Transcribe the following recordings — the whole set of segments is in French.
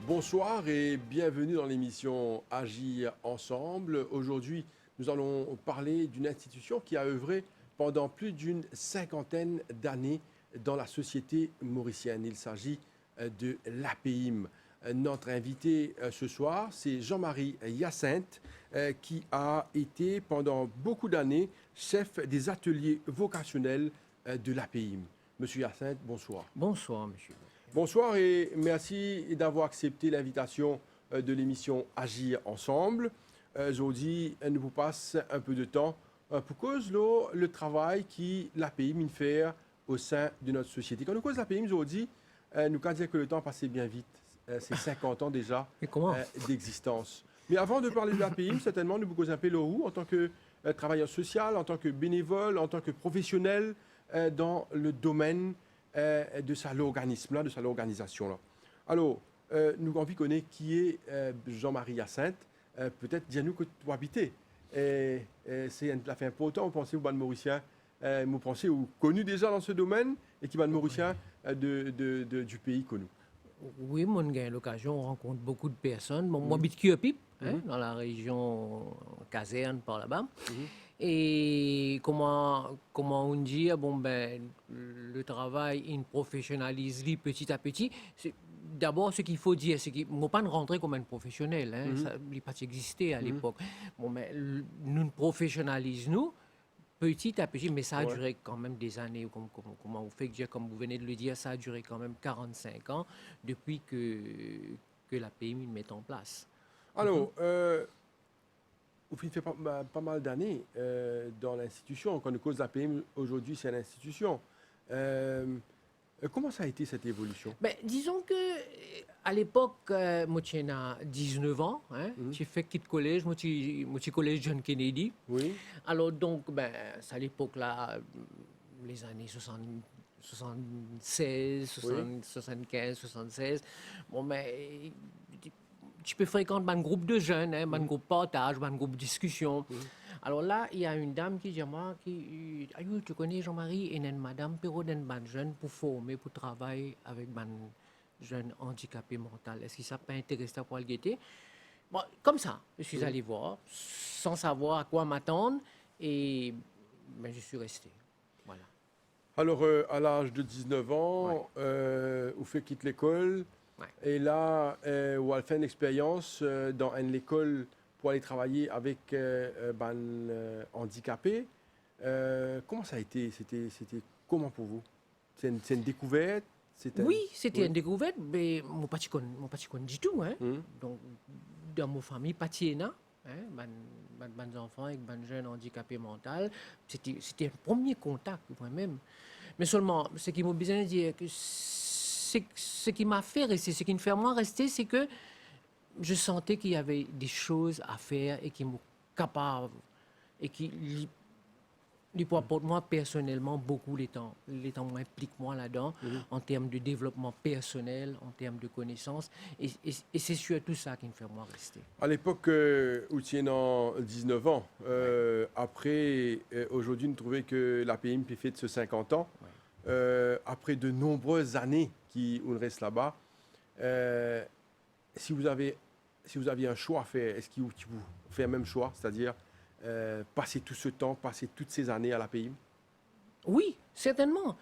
Bonsoir et bienvenue dans l'émission Agir ensemble. Aujourd'hui, nous allons parler d'une institution qui a œuvré pendant plus d'une cinquantaine d'années dans la société mauricienne. Il s'agit de l'APIM. Notre invité ce soir, c'est Jean-Marie Hyacinthe, qui a été pendant beaucoup d'années chef des ateliers vocationnels de l'APIM. Monsieur Hyacinthe, bonsoir. Bonsoir, monsieur. Bonsoir et merci d'avoir accepté l'invitation de l'émission Agir ensemble. Aujourd'hui, nous vous passe un peu de temps pour cause le travail qui l'APIM fait au sein de notre société. Quand nous cause l'APIM aujourd'hui, nous quand dire que le temps passait bien vite. C'est 50 ans déjà d'existence. Mais avant de parler de l'APIM, certainement, nous vous causons un peu l'eau en tant que travailleur social, en tant que bénévole, en tant que professionnel dans le domaine de ça l'organisme-là, de ça l'organisation-là. Alors, nous avons envie de connaître qui est Jean-Marie Hyacinthe. Peut-être dis-nous que tu habites. C'est un fait important, vous pensez, aux bandes mauriciens, vous pensez, ou connu déjà dans ce domaine, et qui bandes mauriciens du pays connu. Oui, moi, j'ai l'occasion, on rencontre beaucoup de personnes. Bon, moi, j'habite Kiopip, dans la région Caserne, par là-bas. Et comment on dit, le travail, il professionnalise petit à petit. D'abord, ce qu'il faut dire, c'est qu'il ne faut pas rentrer comme un professionnel. Ça n'a pas existé à l'époque. Bon, mais nous professionnalisons petit à petit, mais ça a duré quand même des années. Comment vous faites dire, comme vous venez de le dire, ça a duré quand même 45 ans depuis que la PMI met en place. Alors, vous fait pas mal d'années dans l'institution. Quand on cause la PMI, aujourd'hui, c'est l'institution. Comment ça a été cette évolution? Disons que à l'époque, moi j'ai 19 ans, j'ai fait quitte collège, moi j'ai collège John Kennedy. Oui. Alors donc, c'est à l'époque là, les années 76, 75, 76. Bon, mais tu peux fréquenter un groupe de jeunes, un groupe partage, un groupe discussion. Alors là, il y a une dame qui dit à moi, tu connais Jean-Marie, et une madame, Perrault, une jeune pour former, pour travailler avec un jeune handicapé mental. Est-ce que ça peut intéresser pour le guetter? Bon, comme ça, je suis allé voir, sans savoir à quoi m'attendre, et je suis resté. Voilà. Alors, à l'âge de 19 ans, vous faites quitter l'école, et là, vous avez fait une expérience dans une école pour aller travailler avec handicapés. Comment ça a été? C'était comment pour vous? C'est une découverte? Oui, c'était une découverte, mais je ne sais pas du tout. Donc, dans ma famille, pas mes enfants avec mes jeunes handicapés mentaux, c'était un premier contact moi-même. Mais seulement, ce qui m'a besoin de dire, que ce qui m'a fait rester, ce qui me fait moi rester, c'est que je sentais qu'il y avait des choses à faire et qui m'ont capable et qui pour moi personnellement beaucoup les temps implique moi là-dedans en termes de développement personnel, en termes de connaissances et c'est surtout ça qui me fait moi rester. À l'époque où tu as 19 ans, après aujourd'hui nous trouvons que l'APIM peut faire de ce 50 ans, après de nombreuses années qui on reste là-bas, si vous aviez un choix à faire, est-ce que vous faites le même choix, c'est-à-dire passer tout ce temps, passer toutes ces années à l'APIM? Oui, certainement.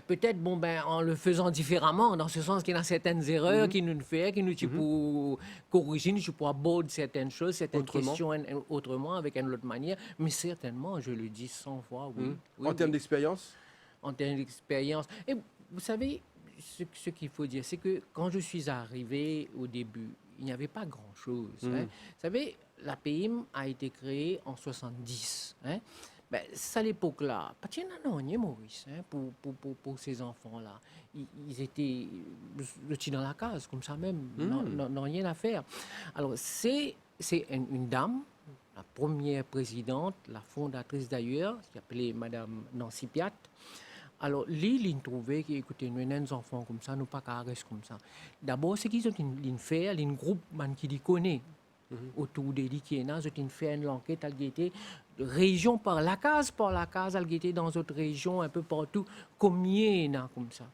Peut-être en le faisant différemment, dans ce sens qu'il y a certaines erreurs qui nous fait, qui nous pour corriger, nous pour aborder certaines choses, certaines questions autrement, avec une autre manière. Mais certainement, je le dis 100 fois, oui. En termes d'expérience? En termes d'expérience. Et vous savez, ce qu'il faut dire, c'est que quand je suis arrivé au début, il n'y avait pas grand-chose. Vous savez, l'APIM a été créée en 70. C'est à l'époque-là, pas de Maurice, pour ces enfants-là. Ils étaient dans la case, comme ça même, n'ont rien à faire. Alors, c'est une dame, la première présidente, la fondatrice d'ailleurs, qui s'appelait Madame Nancy Piat. Alors, il trouvait qu'écoutez, nous avons des enfants comme ça, nous pas qu'à rester comme ça. D'abord, ce qu'ils ont fait, un groupe qui les connaît autour de lui qui est là, ils ont fait une enquête, elle était région par la case, elle était dans d'autres régions, un peu partout, combien il y en a comme ça.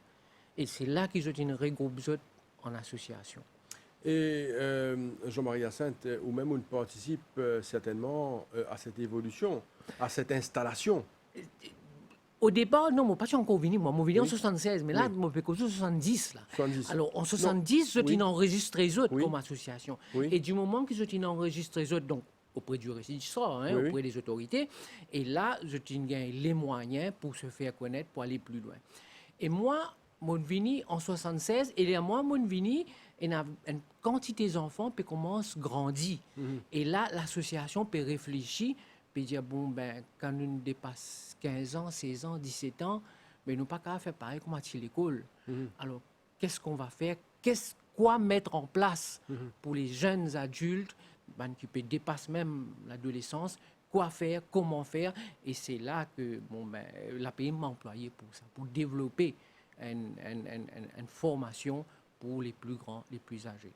Et c'est là qu'ils ont regroupé en association. Et Jean-Marie Hyacinthe, ou même on participe certainement à cette évolution, à cette installation. Au départ, non, moi, pas encore venu. Moi, je venu en Oui. 76, mais là, Oui. moi, je suis en 70. Là. 70. Alors, en Non. 70, je Oui. suis enregistré les autres Oui. comme association. Oui. Et du moment que je suis enregistré les autres, donc auprès du régisseur, hein, Oui, oui. auprès des autorités, et là, je gagne les moyens pour se faire connaître, pour aller plus loin. Et moi, mon vini en 76, et là, moi, mon vini, il y a une quantité d'enfants qui commencent à grandir. Et là, l'association peut réfléchir, peut dire, bon, ben, quand nous dépassons 15 ans, 16 ans, 17 ans, mais nous pas qu'à faire pareil comme à l'école. Alors, qu'est-ce qu'on va faire? Quoi mettre en place pour les jeunes adultes ben, qui peut dépasser même l'adolescence? Quoi faire? Comment faire? Et c'est là que bon, ben, l'API m'a employé pour ça, pour développer une formation pour les plus grands, les plus âgés.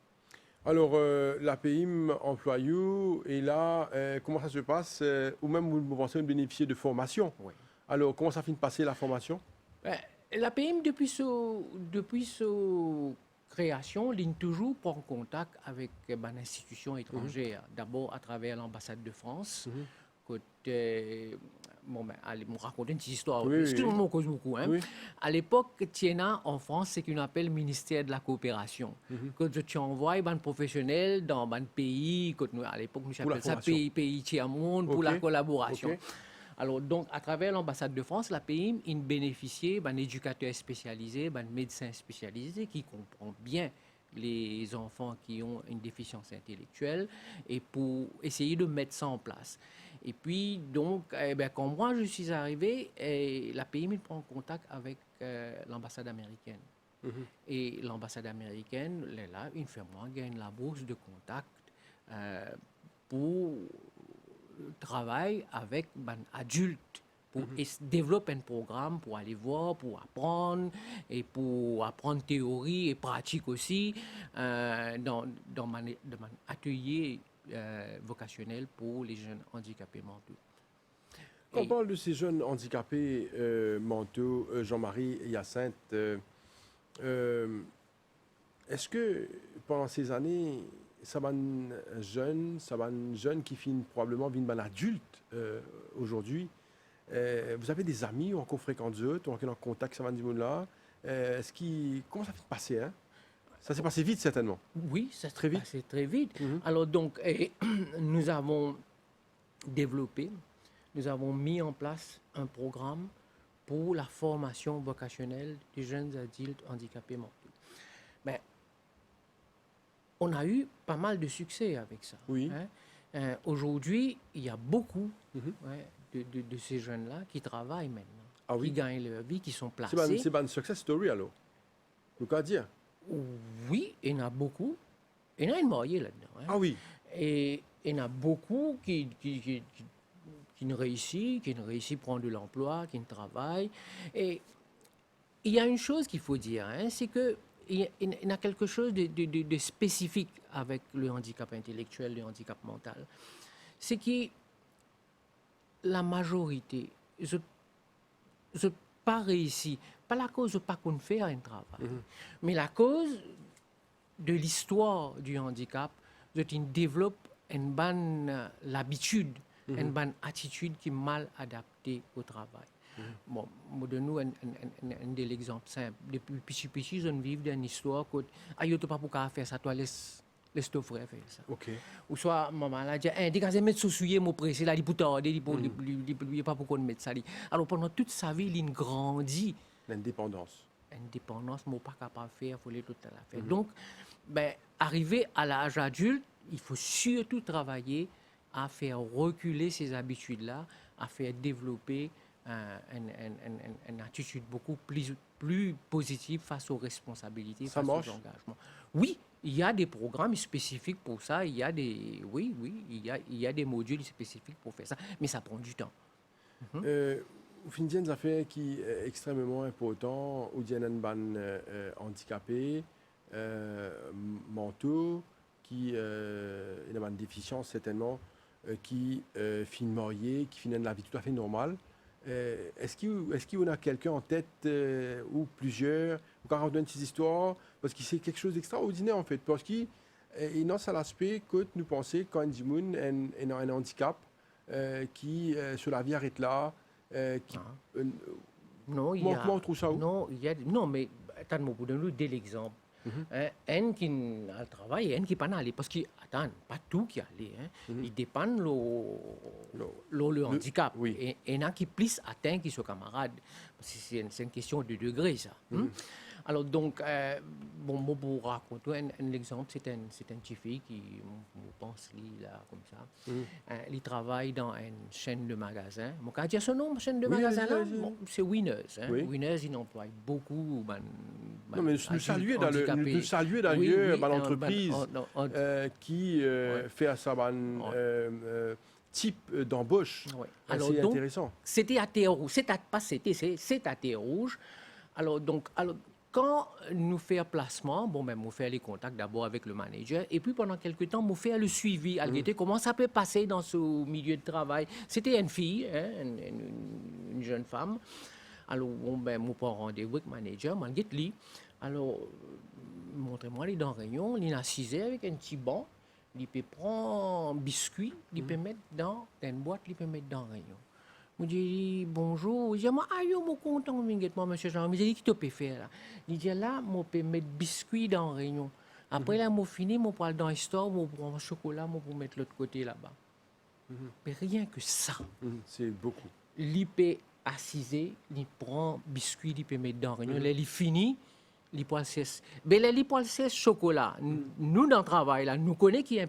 Alors, l'APIM emploie you, et là, comment ça se passe? Ou même vous pensez bénéficier de formation. Oui. Alors, comment ça finit de passer la formation? Ben, l'APIM, depuis sa création, ligne toujours prend contact avec une institution étrangère. D'abord à travers l'ambassade de France. Côté, bon, ben, allez, me raconter une petite histoire. Oui, Excusez-moi, oui. mon cause beaucoup. Hein. Oui. À l'époque, Tiena, en France, c'est qu'on appelle ministère de la coopération. Quand tu envoies un professionnel dans un pays, à l'époque, nous Pour la appelons ça formation. pays tiers-monde, pour Ok. la collaboration. Ok. Alors, donc, à travers l'ambassade de France, la pays, il bénéficiait d'un éducateur spécialisé, d'un médecin spécialisé qui comprend bien les enfants qui ont une déficience intellectuelle et pour essayer de mettre ça en place. Et puis, donc, quand moi je suis arrivé, la pays me prend contact avec l'ambassade américaine. Et l'ambassade américaine, là, une fait moi gagne la bourse de contact pour travailler avec un adulte pour développer un programme pour aller voir, pour apprendre et pour apprendre théorie et pratique aussi dans mon atelier vocationnel pour les jeunes handicapés mentaux. Quand on parle de ces jeunes handicapés mentaux, Jean-Marie Hyacinthe, est-ce que pendant ces années, ça va un jeune qui finit probablement un adulte aujourd'hui, vous avez des amis ou encore fréquentent eux, ou encore en contact ça va du monde là, comment ça fait passer hein? Ça s'est passé vite certainement. Oui, ça Très vite. C'est très vite. Alors donc, nous avons développé, nous avons mis en place un programme pour la formation vocationnelle des jeunes adultes handicapés mentaux. Mais on a eu pas mal de succès avec ça. Oui. Hein. Aujourd'hui, il y a beaucoup de ces jeunes-là qui travaillent maintenant, qui gagnent leur vie, qui sont placés. C'est une success story alors. Vous qu'à dire? Oui, il y en a beaucoup. Il y en a une moyenne là-dedans. Hein. Ah oui. Et il y en a beaucoup qui ne réussissent, à prendre de l'emploi, qui ne travaillent. Et il y a une chose qu'il faut dire, hein, c'est qu'il y a quelque chose de spécifique avec le handicap intellectuel, le handicap mental. C'est que la majorité, je pas réussi, pas la cause de pas qu'on fait un travail, mais la cause de l'histoire du handicap, je développe une bonne l'habitude, une bonne attitude qui est mal adaptée au travail. Bon, moi donne-nous un de l'exemple simple. Depuis petit, je vis d'une histoire que ah, yo pas pour faire ça, toi laisse ton frère faire ça. Ok. Ou soit maman là dit dès que mettre soucier mon pressé là, il pour tarder, il pas pour qu'on mette ça. Alors pendant toute sa vie, il grandit L'indépendance. Indépendance, moi pas capable de faire, il faut les tout à la faire. Donc ben arrivé à l'âge adulte, il faut surtout travailler à faire reculer ces habitudes-là, à faire développer une attitude beaucoup plus positive face aux responsabilités, Ça face marche. aux engagements. Oui, il y a des programmes spécifiques pour ça, il y a des des modules spécifiques pour faire ça, mais ça prend du temps. Au fin d'une affaire qui est extrêmement important, où il y a des handicapés mentaux, qui ont une déficience certainement, qui finissent mariés, qui finissent la vie tout à fait normale. Est-ce qu'il y a quelqu'un en tête ou plusieurs, ou quand on donne ces histoires, parce que c'est quelque chose d'extraordinaire en fait, parce que et non, c'est l'aspect que nous pensons quand Jimoun a un handicap qui, sur la vie, arrête là. Qui, Ah. euh, Non, comment on trouve ça où? non, non, mais attends, pour donner dès l'exemple. Mhm, Un qui a le travail, un qui n'est pas allé. Parce que, attends, pas tout qui est allé. mhm. Il dépend le handicap. Oui. Et il y en a qui plus atteint qui sont camarades. C'est une question de degré, ça. Alors, donc, bon, moi, pour raconter un exemple, c'est un scientifique qui, je pense, là, comme ça. Il travaille dans une chaîne de magasins. Mon cas, dire son nom, chaîne de Oui, magasins, là, vas-y. bon, c'est Winners. Oui. Winners, il emploie beaucoup. Non, mais nous saluer d'ailleurs l'entreprise qui fait ça type d'embauche. Ouais. C'est donc, intéressant. c'était à terre rouge. C'est à terre rouge. Alors, donc, quand nous faisons placement, bon, ben, nous faisons les contacts d'abord avec le manager, et puis pendant quelques temps, nous faisons le suivi. Comment ça peut passer dans ce milieu de travail. C'était une fille, hein, une jeune femme. Alors, bon, ben, nous prenons rendez-vous avec le manager, malgré lui. Alors, montrez-moi les dans réunion, il est assisé avec un petit banc, il peut prendre un biscuit, il peut mettre dans une boîte, il peut mettre dans réunion. Je dis bonjour, je dis moi aïe, moi content, moi monsieur Jean, mais j'ai dit qui te peut faire là. Il dit là, moi peux mettre biscuit dans réunion. Après là, moi fini, moi pour aller dans le store, moi prendre un chocolat, moi pour mettre l'autre côté là-bas. Mais rien que ça. C'est beaucoup. Il peut assiser, il prend biscuit, il peut mettre dans réunion, là il finit. Les poils sèches. Mais les poils sèches chocolat, nous dans le travail là, nous connaissons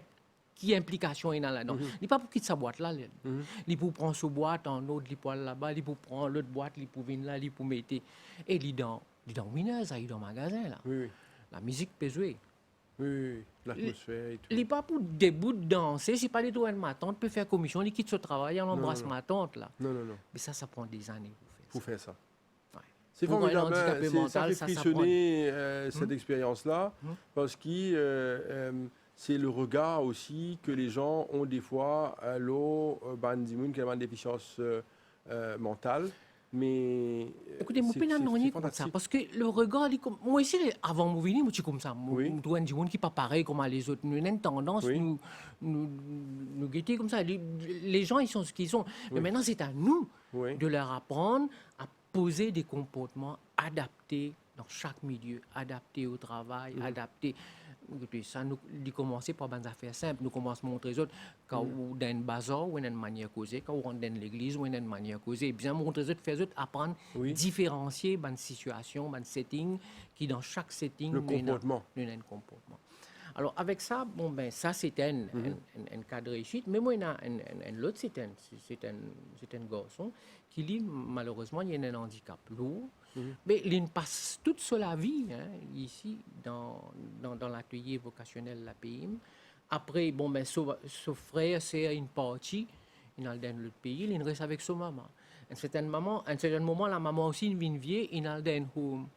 qui implication est là-dedans. Il n'est pas pour quitter sa boîte là. Il pour prendre sa boîte en autre, il pour aller là-bas, il pour prendre l'autre boîte, il pour venir là, il pour mettre. Et il dans Winners, il dans le magasin là. Oui. La musique peut jouer. Oui. L'atmosphère et tout. Il n'est pas pour debout de danser, c'est pas du tout ma tante peut faire commission, il quitte ce travail, on embrasse ma tante là. Non. Mais ça prend des années pour faire ça. C'est formidable, ça fait frissonner cette expérience-là, parce que c'est le regard aussi que les gens ont des fois à l'eau, bandimoun, qui a une déficience mentale. Mais écoutez, moi, je comme ça, parce que le regard, moi ici, avant de venir, je suis comme ça. Je trouve un qui n'est pas pareil comme les autres. Nous avons une tendance, nous guetter comme ça. Les gens, ils sont ce qu'ils sont. Mais maintenant, c'est à nous de leur apprendre à poser des comportements adaptés dans chaque milieu, adaptés au travail, adaptés. Ça, nous commençons par des affaires simples. Nous commençons à montrer aux autres quand on dans un bazar, ou une manière de causer, quand on rentre dans l'église, ou une manière de causer. Bien montrer aux autres, faire aux autres apprendre, différencier une situation, un setting, qui dans chaque setting, le comportement. Nous a un comportement. Alors, avec ça, bon, ben, ça, c'est un cas de réussite. Mais moi, l'autre, c'est un garçon qui, lui, malheureusement, il a un handicap lourd. Mais il passe toute sa vie ici, dans l'atelier vocationnel de la PIM. Après, bon, ben, son frère, c'est une partie, il est dans l'autre pays, il reste avec sa maman. À un certain moment, la maman aussi vient vieille, il est dans un home.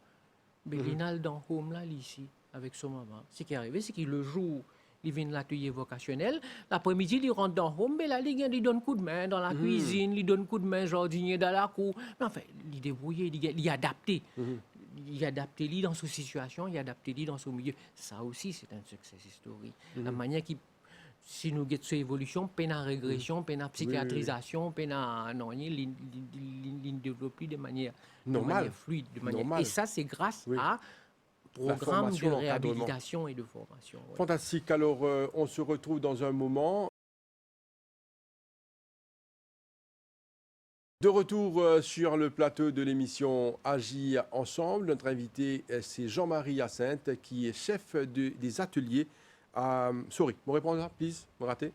Mais il est dans un home là, ici, avec sa maman. Ce qui est arrivé, c'est que le jour, il vient de l'atelier vocationnel, l'après-midi, il rentre dans le home, mais là, il donne coup de main dans la cuisine, il donne coup de main jardinier dans la cour. Mais enfin, il est débrouillé, il est adapté. Il est adapté dans sa situation, il est adapté dans son milieu. Ça aussi, c'est un success story. La manière qui, si nous avons cette évolution, peine à régression, peine à psychiatrisation, peine à... Non, il développe de manière fluide. Et ça, c'est grâce à programme de réhabilitation et de formation. Fantastique. Alors, on se retrouve dans un moment. De retour sur le plateau de l'émission Agir ensemble. Notre invité, c'est Jean-Marie Hyacinthe, qui est chef des ateliers à... Sorry, vous répondre, please, me rater.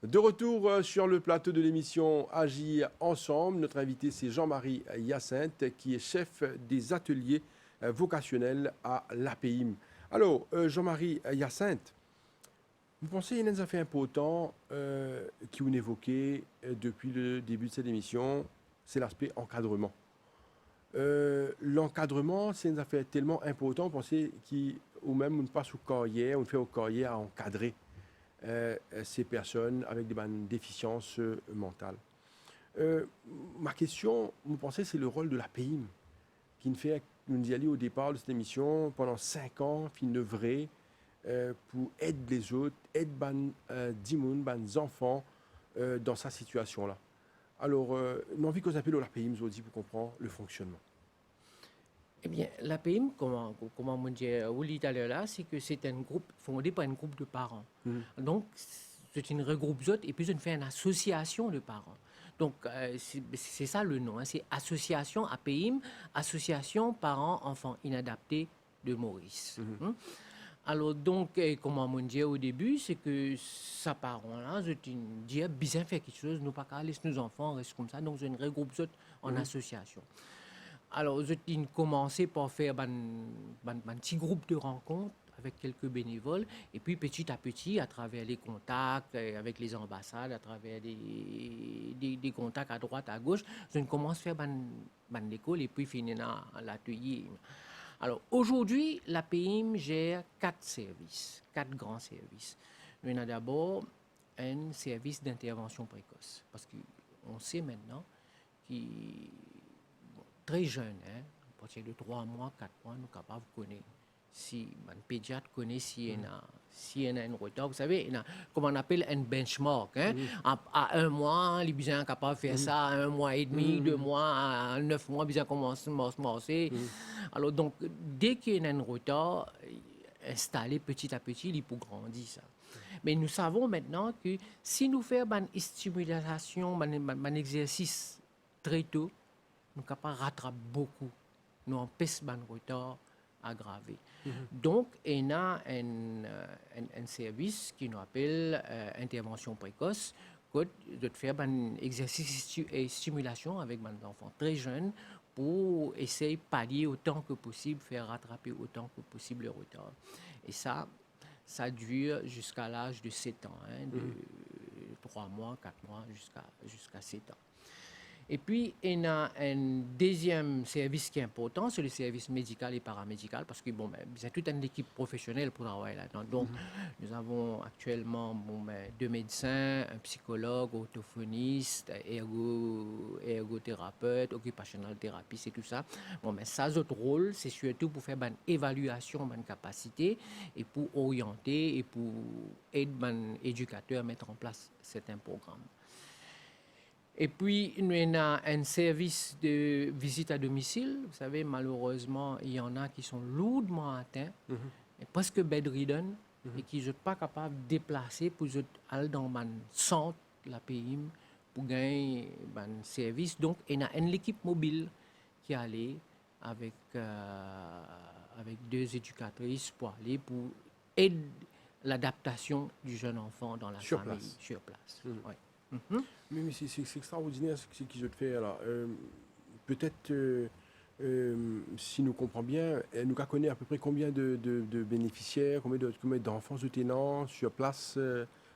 De retour sur le plateau de l'émission Agir ensemble. Notre invité, c'est Jean-Marie Hyacinthe, qui est chef des ateliers vocationnels à l'APIM. Alors, Jean-Marie Hyacinthe, vous pensez qu'il y a des affaires importantes qui ont évoqué depuis le début de cette émission, c'est l'aspect encadrement. L'encadrement, c'est une affaire tellement importante, vous pensez ou même on passe au carrière, on fait au carrière à encadrer ces personnes avec des déficiences mentales. Ma question, vous pensez, c'est le rôle de la PIM qui ne fait nous nous y allons au départ de cette émission, pendant 5 ans, fin œuvrer pour aider les autres, aider les enfants dans sa situation-là. Alors, nous avons qu'on appelle la pays, nous dit pour comprendre le fonctionnement. Eh bien, l'APIM, comment on dit tout à l'heure là, c'est que c'est un groupe fondé par un groupe de parents. Donc, c'est une regroupe et puis on fait une association de parents. Donc, c'est ça le nom, hein, c'est Association APIM, Association Parents-Enfants Inadaptés de Maurice. Alors, donc, comme on dit au début, c'est que sa parent-là, je dis, bien faire quelque chose, nous pas qu'à laisser nos enfants rester comme ça, donc je regroupe en association. Alors, j'ai commencé par faire un petit groupe de rencontres avec quelques bénévoles. Et puis, petit à petit, à travers les contacts avec les ambassades, à travers des contacts à droite, à gauche, je commence à faire l'école et puis finir à l'atelier. Alors, aujourd'hui, l'APIM gère 4 services, 4 grands services. Il y a d'abord un service d'intervention précoce. Parce qu'on sait maintenant qu'il très jeune, hein, à partir de 3 mois, 4 mois, nous sommes capables de connaître. Si un pédiatre connaît s'il y a un retard, vous savez, il y a, comme on appelle un benchmark. Hein? À 1 mois, il est bien capable de faire ça, à 1 mois et demi, 2 mois, à 9 mois, il commence à marcher. Alors, donc, dès qu'il y a un retard, installé petit à petit, il peut grandir ça. Mais nous savons maintenant que si nous faisons une stimulation, un exercice très tôt, nous sommes capables de rattraper beaucoup. Nous empêchons le retard aggravé. Donc, il y a un service qui nous appelle intervention précoce, de faire un exercice et stimulation avec des enfants très jeunes pour essayer de pallier autant que possible, faire rattraper autant que possible le retard. Et ça dure jusqu'à l'âge de 7 ans, hein, de 3 mois, 4 mois jusqu'à 7 ans. Et puis, il y a un deuxième service qui est important, c'est le service médical et paramédical, parce que c'est toute une équipe professionnelle pour travailler là-dedans. Donc, nous avons actuellement 2 médecins, un psychologue, orthophoniste, ergothérapeute, occupational therapist et tout ça. Ça, notre rôle, c'est surtout pour faire une évaluation de capacité et pour orienter et pour aider les éducateurs à mettre en place certains programmes. Et puis, il y a un service de visite à domicile. Vous savez, malheureusement, il y en a qui sont lourdement atteints, et presque bedridden, et qui ne sont pas capables de déplacer pour aller dans un centre, la PIM, pour gagner un service. Donc, il y a une équipe mobile qui est allée avec 2 éducatrices pour aider l'adaptation du jeune enfant dans la famille, sur place. Ouais. Mais c'est extraordinaire ce qu'ils ont fait. Alors, peut-être, si nous comprenons bien, nous connaissons à peu près combien de bénéficiaires, combien d'enfants soutenants sur place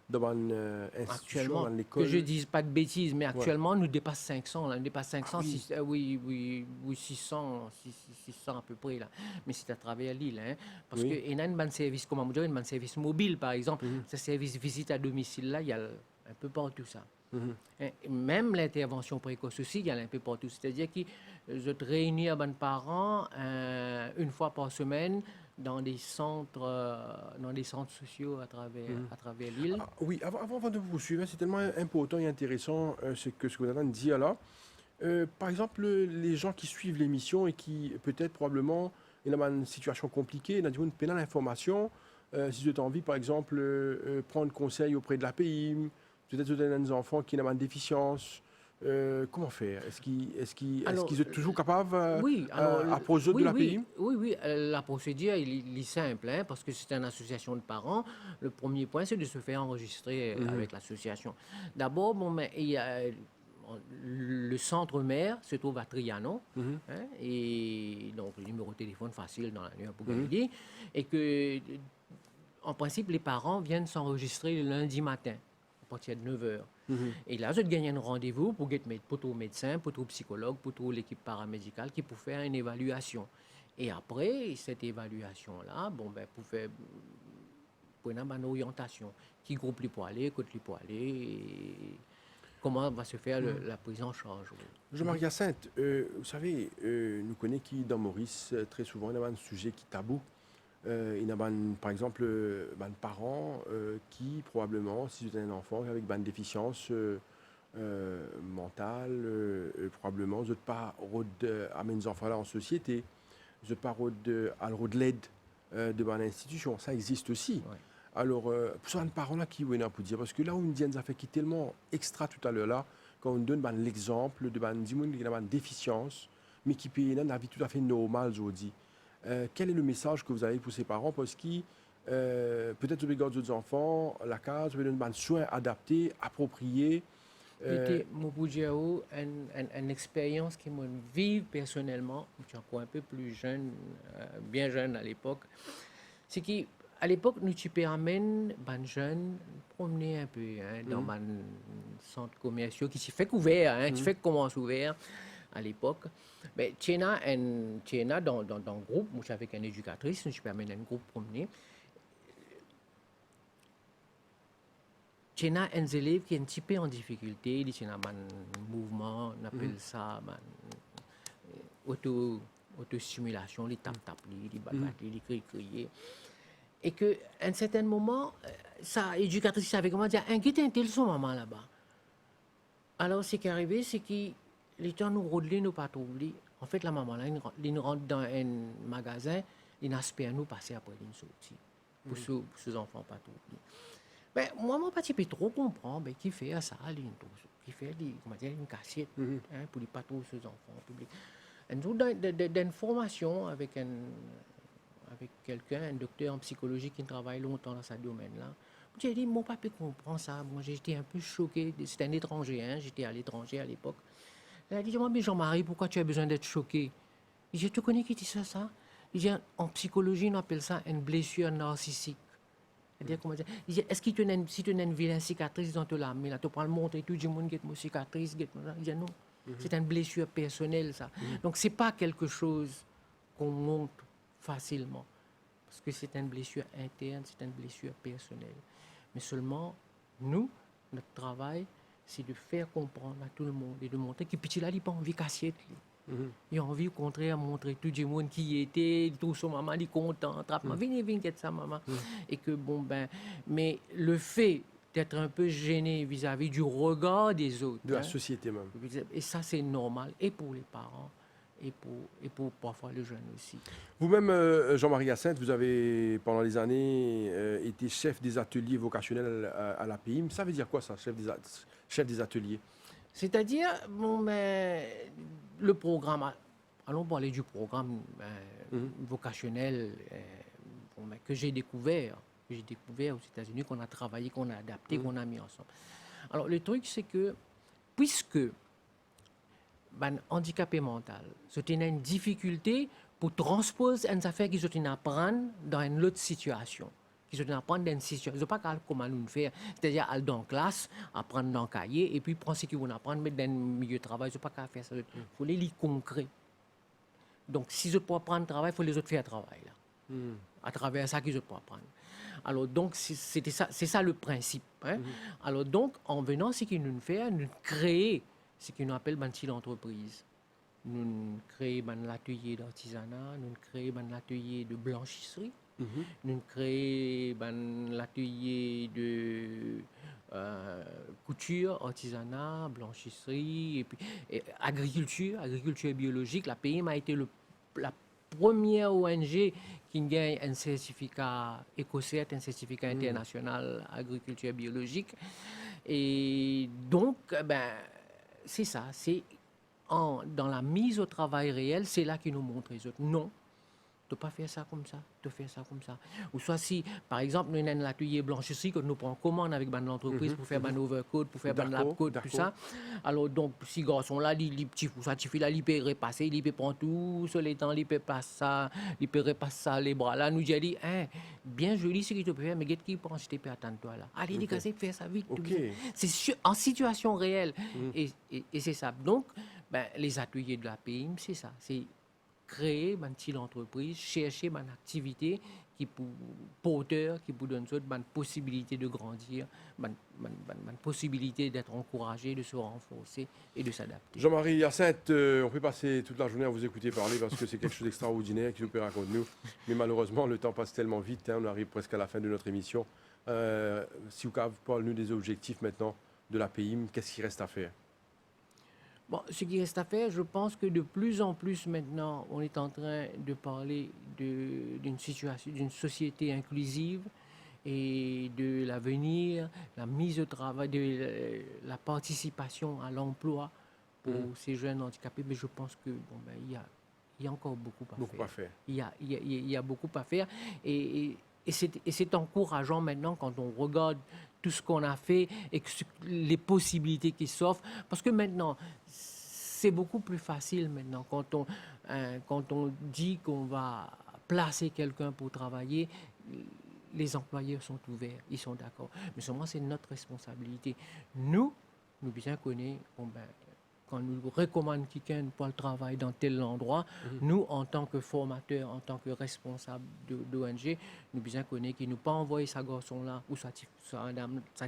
dans une institution, dans l'école. Que je ne dise pas de bêtises, mais actuellement, nous dépassons 500. Là. Nous dépassons 500, oui, 600 à peu près. Là. Mais c'est à travers l'île. Hein, parce qu'il y a un service, comment on dit, un service mobile, par exemple. Ce service visite à domicile, là, il y a un peu partout ça. Même l'intervention précoce aussi, il y a un peu partout. C'est-à-dire que je te réunis avec les parents 1 fois par semaine dans des centres sociaux à travers l'île. Oui, avant de vous poursuivre, c'est tellement important et intéressant ce que vous avez dit là. Par exemple, les gens qui suivent l'émission et qui peut-être probablement il y a une situation compliquée, il y a une pénale d'information. Si vous avez envie, par exemple, prendre conseil auprès de la PIM, peut-être des enfants qui ont une déficience. Comment faire? Est-ce qu'ils sont toujours capables à poser de la PIM? Oui, la procédure est simple, hein, parce que c'est une association de parents. Le premier point, c'est de se faire enregistrer avec l'association. D'abord, il y a le centre mère se trouve à Trianon, et donc le numéro de téléphone facile dans la nuit pour gagner, et que, en principe, les parents viennent s'enregistrer le lundi matin, à partir de 9h. Et là, je gagne un rendez-vous pour tout médecin, pour tout psychologue, pour toute l'équipe paramédicale qui peut faire une évaluation. Et après cette évaluation-là, pour faire une orientation. Qui groupe les pour aller, côté les pour aller. comment va se faire la prise en charge. Oui. Jean-Marie Hyacinthe, vous savez, nous connaissons qui dans Maurice, très souvent, il y a un sujet qui est tabou. Il y a, par exemple, des parents qui, probablement, si vous avez un enfant avec une déficience mentale, probablement, vous n'êtes pas amener les enfants là en société, vous n'êtes pas à l'aide de l'institution. Ça existe aussi. Ouais. Alors, pour ça, un parent là qui est pour dire, parce que là où on dit ça fait qui est tellement extra tout à l'heure là, quand on donne l'exemple de une déficience, mais qui peut une vie tout à fait normale aujourd'hui. Quel est le message que vous avez pour ces parents? Parce que peut-être vous regardez d'autres enfants, la case, vous donner un soin adapté, approprié. C'était une expérience qui m'a vécu personnellement, je suis encore un peu plus jeune, bien jeune à l'époque. C'est qu'à l'époque, nous tu amènes les jeunes promener un peu dans un centre commercial qui s'est fait ouvert, qui fait commence ouvert à l'époque. Mais tu es dans le groupe, moi je suis avec une éducatrice, nous tu peux amener un groupe promener. Il y a un élève qui est un petit peu en difficulté, il y a un mouvement, on appelle ça auto-stimulation, il tape, il batte, il crie. Et qu'à un certain moment, sa éducatrice avait commencé à dire, inquiète un tel son maman là-bas. Alors ce qui est arrivé, c'est que les gens nous rodelent, nous pas trouver. En fait, la maman là, il rentre dans un magasin, il espère nous passer après une sortie. Pour ces enfants pas trouver. Ben, moi, mon petit peu trop comprendre qui fait ça, qui fait une cassette pour les patrouilles aux enfants publics. Et nous, dans une formation avec quelqu'un, un docteur en psychologie qui travaille longtemps dans ce domaine-là, j'ai dit, mon papa comprend ça. Moi, j'étais un peu choqué. C'était un étranger, j'étais à l'étranger à l'époque. Il a dit, mais Jean-Marie, pourquoi tu as besoin d'être choqué? Je te connais qui dit ça? Il dit, en psychologie, on appelle ça une blessure narcissique. C'est-à-dire, est-ce que si tu as une vilaine cicatrice dans la main, tu peux le montrer, tout le monde a une cicatrice. Il dit non, c'est une blessure personnelle, ça. Donc, ce n'est pas quelque chose qu'on montre facilement. Parce que c'est une blessure interne, c'est une blessure personnelle. Mais seulement, nous, notre travail, c'est de faire comprendre à tout le monde et de montrer que petit là, il n'a pas envie de casser. Il a envie, au contraire, de montrer tout le monde qui était, tout son maman, il est content, viens, ça, maman. Et que, mais le fait d'être un peu gêné vis-à-vis du regard des autres. De la société même. Et ça, c'est normal, et pour les parents, et pour parfois les jeunes aussi. Vous-même, Jean-Marie Hyacinthe, vous avez, pendant les années, été chef des ateliers vocationnels à la PIM. Ça veut dire quoi, ça, chef des ateliers? C'est-à-dire, le programme, allons parler du programme vocationnel que j'ai découvert aux États-Unis, qu'on a travaillé, qu'on a adapté, qu'on a mis ensemble. Alors, le truc, c'est que, puisque handicapé mental, c'est une difficulté pour transposer une affaire qu'ils ont apprendre dans une autre situation. Qu'ils ont apprendre dans une situation. Ils n'ont pas comment nous faire. C'est-à-dire aller dans la classe, apprendre dans le cahier, et puis prendre ce qu'ils vont apprendre, mettre dans le milieu de travail. Ils n'ont pas qu'à faire ça. Il faut les lire concret. Donc, si je peux apprendre le travail, il faut les autres faire le travail. Là. À travers ça qu'ils peuvent apprendre. Alors, donc, c'est ça le principe. Alors, donc, en venant, ce qu'ils nous font, nous créer ce qu'on appelle une petite entreprise. Nous créons un atelier d'artisanat, nous créons un atelier de blanchisserie, nous créons un atelier de couture, artisanat, blanchisserie, et puis agriculture biologique. La PIM a été la première ONG qui gagne un certificat écossais, un certificat international agriculture biologique. Et donc, c'est ça, c'est dans la mise au travail réel, c'est là qu'ils nous montrent les autres. Non, tu ne peux pas faire ça comme ça, tu fais ça comme ça. Ou soit si, par exemple, nous avons un atelier blanchisserie que nous prenons commande avec l'entreprise pour faire un overcoat, pour faire un labcoat, tout ça. Alors, donc, si garçon là, les petits filles là, il peut repasser, il peut prendre tout sur les temps, il peut passer ça, il peut repasser ça, les bras là. Nous j'ai dit, bien joli ce que tu peux faire, mais qu'est-ce qu'il pense, je t'ai pas attendre toi là. Allez, dégager, fais ça vite. C'est en situation réelle. Et c'est ça. Donc, les ateliers de la PIM, c'est ça. C'est créer une petite entreprise, chercher une activité qui pour porteur, qui pour donner une possibilité de grandir, une possibilité d'être encouragé, de se renforcer et de s'adapter. Jean-Marie Hyacinthe, on peut passer toute la journée à vous écouter parler parce que c'est quelque chose d'extraordinaire qui vous peut raconter nous. Mais malheureusement, le temps passe tellement vite, on arrive presque à la fin de notre émission. Si vous parlez-nous des objectifs maintenant de la PIM, qu'est-ce qui reste à faire? Bon, ce qui reste à faire, je pense que de plus en plus maintenant, on est en train de parler d'une situation, d'une société inclusive et de l'avenir, la mise au travail, de la participation à l'emploi pour ces jeunes handicapés. Mais je pense que il y a encore beaucoup à faire. Il y a beaucoup à faire. Et c'est encourageant maintenant quand on regarde tout ce qu'on a fait et les possibilités qui s'offrent. Parce que maintenant, c'est beaucoup plus facile maintenant. Quand on dit qu'on va placer quelqu'un pour travailler, les employeurs sont ouverts, ils sont d'accord. Mais seulement, c'est notre responsabilité. Nous bien connaissons, quand nous recommandons quelqu'un pour le travail dans tel endroit, nous, en tant que formateurs, en tant que responsables d'ONG, nous bien connaissons qu'il ne pas envoyer sa garçon-là ou sa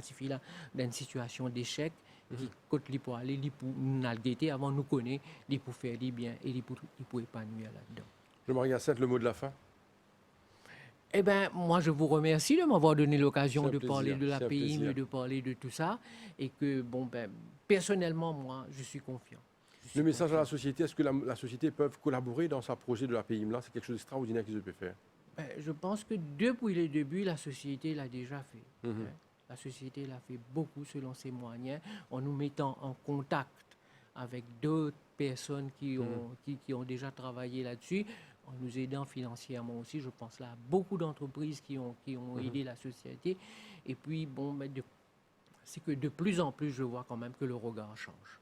fille-là dans une situation d'échec, qui côté lui pour aller, lui pour naviguer avant nous connaître, lui pour faire du bien et lui pour épanouir là-dedans. Jean-Marie Hyacinthe, le mot de la fin. Eh bien, moi, je vous remercie de m'avoir donné l'occasion de plaisir, parler de la c'est un PIM, plaisir. de parler de tout ça. Et que, personnellement, moi, je suis confiant. Le message à la société, est-ce que la société peut collaborer dans sa projet de la PIM là? C'est quelque chose d'extraordinaire qu'ils peuvent faire. Je pense que depuis le début, la société l'a déjà fait. La société l'a fait beaucoup selon ses moyens, en nous mettant en contact avec d'autres personnes qui ont déjà travaillé là-dessus, en nous aidant financièrement aussi. Je pense là à beaucoup d'entreprises qui ont aidé la société. Et puis, c'est que de plus en plus, je vois quand même que le regard change.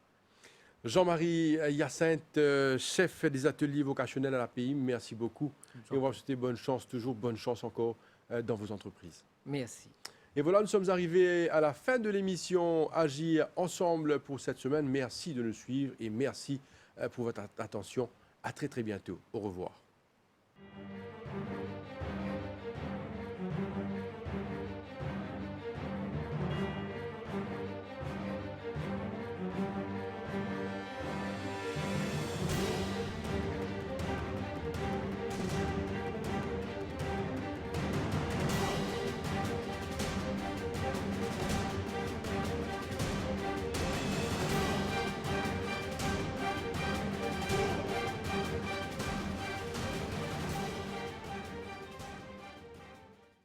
Jean-Marie Hyacinthe, chef des ateliers vocationnels à la PIM, merci beaucoup. Et on va vous souhaiter bonne chance, toujours bonne chance encore dans vos entreprises. Merci. Et voilà, nous sommes arrivés à la fin de l'émission Agir ensemble pour cette semaine. Merci de nous suivre et merci pour votre attention. À très très bientôt. Au revoir.